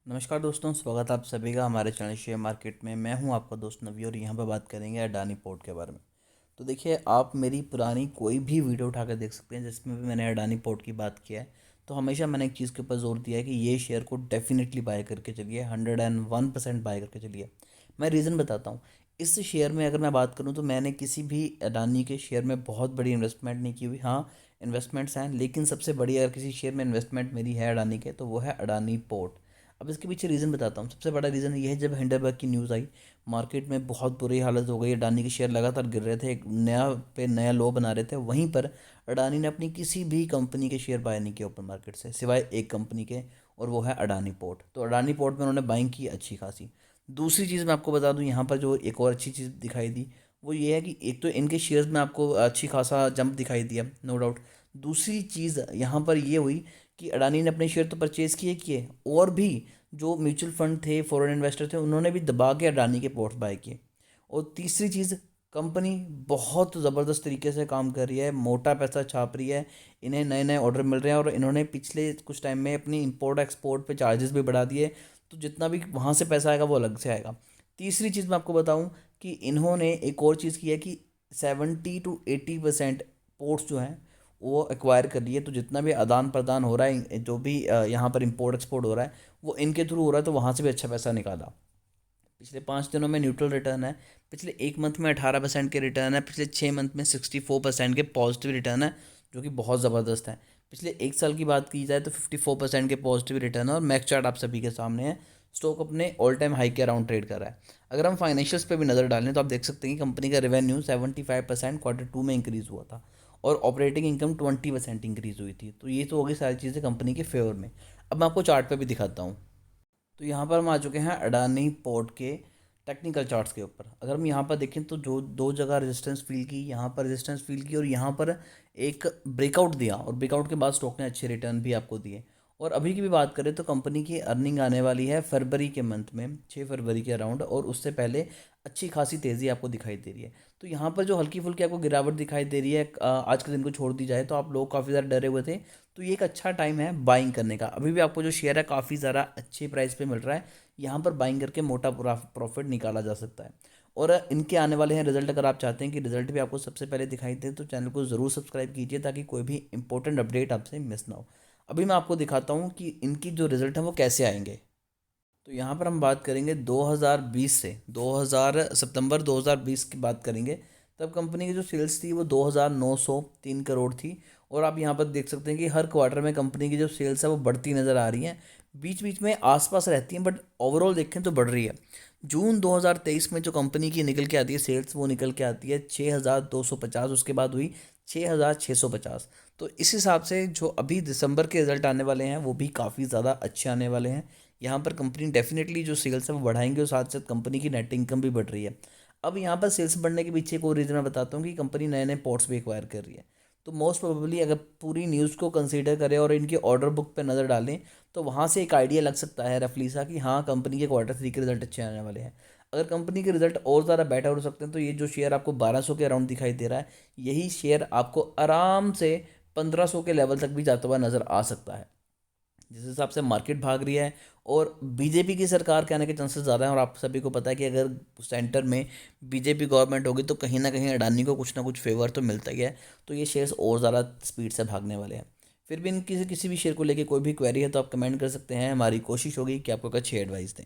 नमस्कार दोस्तों, स्वागत है आप सभी का हमारे चैनल शेयर मार्केट में। मैं हूं आपका दोस्त नवी और यहाँ पर बात करेंगे अडानी पोर्ट के बारे में। तो देखिए, आप मेरी पुरानी कोई भी वीडियो उठा कर देख सकते हैं जिसमें भी मैंने अडानी पोर्ट की बात किया है। तो हमेशा मैंने एक चीज़ के ऊपर जोर दिया है कि ये शेयर को डेफिनेटली बाय करके चलिए, 101% बाय करके चलिए। मैं रीज़न बताता हूँ। इस शेयर में अगर मैं बात करूँ तो मैंने किसी भी अडानी के शेयर में बहुत बड़ी इन्वेस्टमेंट नहीं की हुई। हाँ, इन्वेस्टमेंट्स हैं, लेकिन सबसे बड़ी अगर किसी शेयर में इन्वेस्टमेंट मेरी है अडानी के, तो वो है अडानी पोर्ट। अब इसके पीछे रीज़न बताता हूँ। सबसे बड़ा रीज़न ये है, जब हिंडनबर्ग की न्यूज़ आई, मार्केट में बहुत बुरी हालत हो गई। अडानी के शेयर लगातार गिर रहे थे, एक नया पे नया लो बना रहे थे। वहीं पर अडानी ने अपनी किसी भी कंपनी के शेयर बाय नहीं किए ओपन मार्केट से, सिवाय एक कंपनी के, और वो है अडानी पोर्ट। तो अडानी पोर्ट में उन्होंने बाइंग की अच्छी खासी। दूसरी चीज़ मैं आपको बता दूं, यहाँ पर जो एक और अच्छी चीज़ दिखाई दी वो ये है कि एक तो इनके शेयर्स में आपको अच्छी खासा जंप दिखाई दिया, नो डाउट। दूसरी चीज़ यहाँ पर ये हुई कि अडानी ने अपने शेयर तो परचेज़ किए, और भी जो म्यूचुअल फंड थे, फॉरेन इन्वेस्टर थे, उन्होंने भी दबा के अडानी के पोर्ट्स बाय किए। और तीसरी चीज़, कंपनी बहुत ज़बरदस्त तरीके से काम कर रही है, मोटा पैसा छाप रही है, इन्हें नए नए ऑर्डर मिल रहे हैं, और इन्होंने पिछले कुछ टाइम में अपनी इंपोर्ट एक्सपोर्ट पे चार्जेस भी बढ़ा दिए। तो जितना भी वहाँ से पैसा आएगा वो अलग से आएगा। तीसरी चीज़ मैं आपको बताऊँ कि इन्होंने एक और चीज़ की है कि 70 to 80% पोर्ट्स जो हैं वो एक्वायर कर लिए। तो जितना भी आदान प्रदान हो रहा है, जो भी यहाँ पर इंपोर्ट एक्सपोर्ट हो रहा है, वो इनके थ्रू हो रहा है। तो वहाँ से भी अच्छा पैसा निकाला। पिछले 5 दिनों में न्यूट्रल रिटर्न है, पिछले एक मंथ में 18% के रिटर्न है, पिछले 6 मंथ में 64% के पॉजिटिव रिटर्न है, जो कि बहुत ज़बरदस्त है। पिछले एक साल की बात की जाए तो 54% के पॉजिटिव रिटर्न है, और मैक्स चार्ट आप सभी के सामने है। स्टॉक अपने ऑल टाइम हाई के अराउंड ट्रेड कर रहा है। अगर हम फाइनेंशियल्स पे भी नज़र डालें तो आप देख सकते हैं कि कंपनी का रेवेन्यू 75% Q2 में इंक्रीज़ हुआ था, और ऑपरेटिंग इनकम 20% इंक्रीज़ हुई थी। तो ये तो हो गई सारी चीज़ें कंपनी के फेवर में। अब मैं आपको चार्ट पे भी दिखाता हूँ। तो यहाँ पर हम आ चुके हैं अडानी पोर्ट के टेक्निकल चार्ट्स के ऊपर। अगर हम यहाँ पर देखें तो जो दो जगह रेजिस्टेंस फील की, यहाँ पर रेजिस्टेंस फील की, और यहाँ पर एक ब्रेकआउट दिया, और ब्रेकआउट के बाद स्टॉक ने अच्छे रिटर्न भी आपको दिए। और अभी की भी बात करें तो कंपनी की अर्निंग आने वाली है फरवरी के मंथ में, 6 फरवरी के अराउंड, और उससे पहले अच्छी खासी तेज़ी आपको दिखाई दे रही है। तो यहाँ पर जो हल्की फुल्की आपको गिरावट दिखाई दे रही है, आज के दिन को छोड़ दी जाए तो आप लोग काफ़ी ज़्यादा डरे हुए थे। तो ये एक अच्छा टाइम है बाइंग करने का। अभी भी आपको जो शेयर है काफ़ी ज़्यादा अच्छे प्राइस पे मिल रहा है। यहाँ पर बाइंग करके मोटा प्रॉफिट निकाला जा सकता है। और इनके आने वाले हैं रिजल्ट। अगर आप चाहते हैं कि रिजल्ट भी आपको सबसे पहले दिखाई दे तो चैनल को ज़रूर सब्सक्राइब कीजिए, ताकि कोई भी इंपॉर्टेंट अपडेट आपसे मिस ना हो। अभी मैं आपको दिखाता हूँ कि इनकी जो रिजल्ट है वो कैसे आएंगे। तो यहाँ पर हम बात करेंगे 2020 से 2000 सितंबर 2020 की बात करेंगे। तब कंपनी की जो सेल्स थी वो 2903 करोड़ थी। और आप यहाँ पर देख सकते हैं कि हर क्वार्टर में कंपनी की जो सेल्स है वो बढ़ती नज़र आ रही हैं। बीच बीच में आसपास रहती हैं, बट ओवरऑल देखें तो बढ़ रही है। जून 2023 में जो कंपनी की निकल के आती है सेल्स, वो निकल के आती है 6250। उसके बाद हुई 6650। तो इस हिसाब से जो अभी दिसंबर के रिजल्ट आने वाले हैं वो भी काफ़ी ज़्यादा अच्छे आने वाले हैं। यहाँ पर कंपनी डेफिनेटली जो सेल्स है वो बढ़ाएंगे, और साथ साथ कंपनी की नेट इनकम भी बढ़ रही है। अब यहाँ पर सेल्स बढ़ने के पीछे एक और रीज़न मैं बताता हूँ कि कंपनी नए नए पोर्ट्स भी एक्वायर कर रही है। तो मोस्ट प्रोबेबली अगर पूरी न्यूज़ को कंसीडर करें और इनकी ऑर्डर बुक पे नज़र डालें, तो वहाँ से एक आइडिया लग सकता है रफली सा कि हाँ, कंपनी के Q3 के रिजल्ट अच्छे आने वाले हैं। अगर कंपनी के रिजल्ट और ज़्यादा बेटर हो सकते हैं तो ये जो शेयर आपको 1200 के अराउंड दिखाई दे रहा है, यही शेयर आपको आराम से 1500 के लेवल तक भी जाता हुआ नज़र आ सकता है। जिस हिसाब से मार्केट भाग रही है, और बीजेपी की सरकार के आने के चांसेस ज़्यादा हैं। और आप सभी को पता है कि अगर सेंटर में बीजेपी गवर्नमेंट होगी तो कहीं ना कहीं अडानी को कुछ ना कुछ फेवर तो मिलता ही है। तो ये शेयर्स और ज़्यादा स्पीड से भागने वाले हैं। फिर भी इनकी किसी भी शेयर को लेके कोई भी क्वेरी है तो आप कमेंट कर सकते हैं। हमारी कोशिश होगी कि आपको अच्छी एडवाइस दें।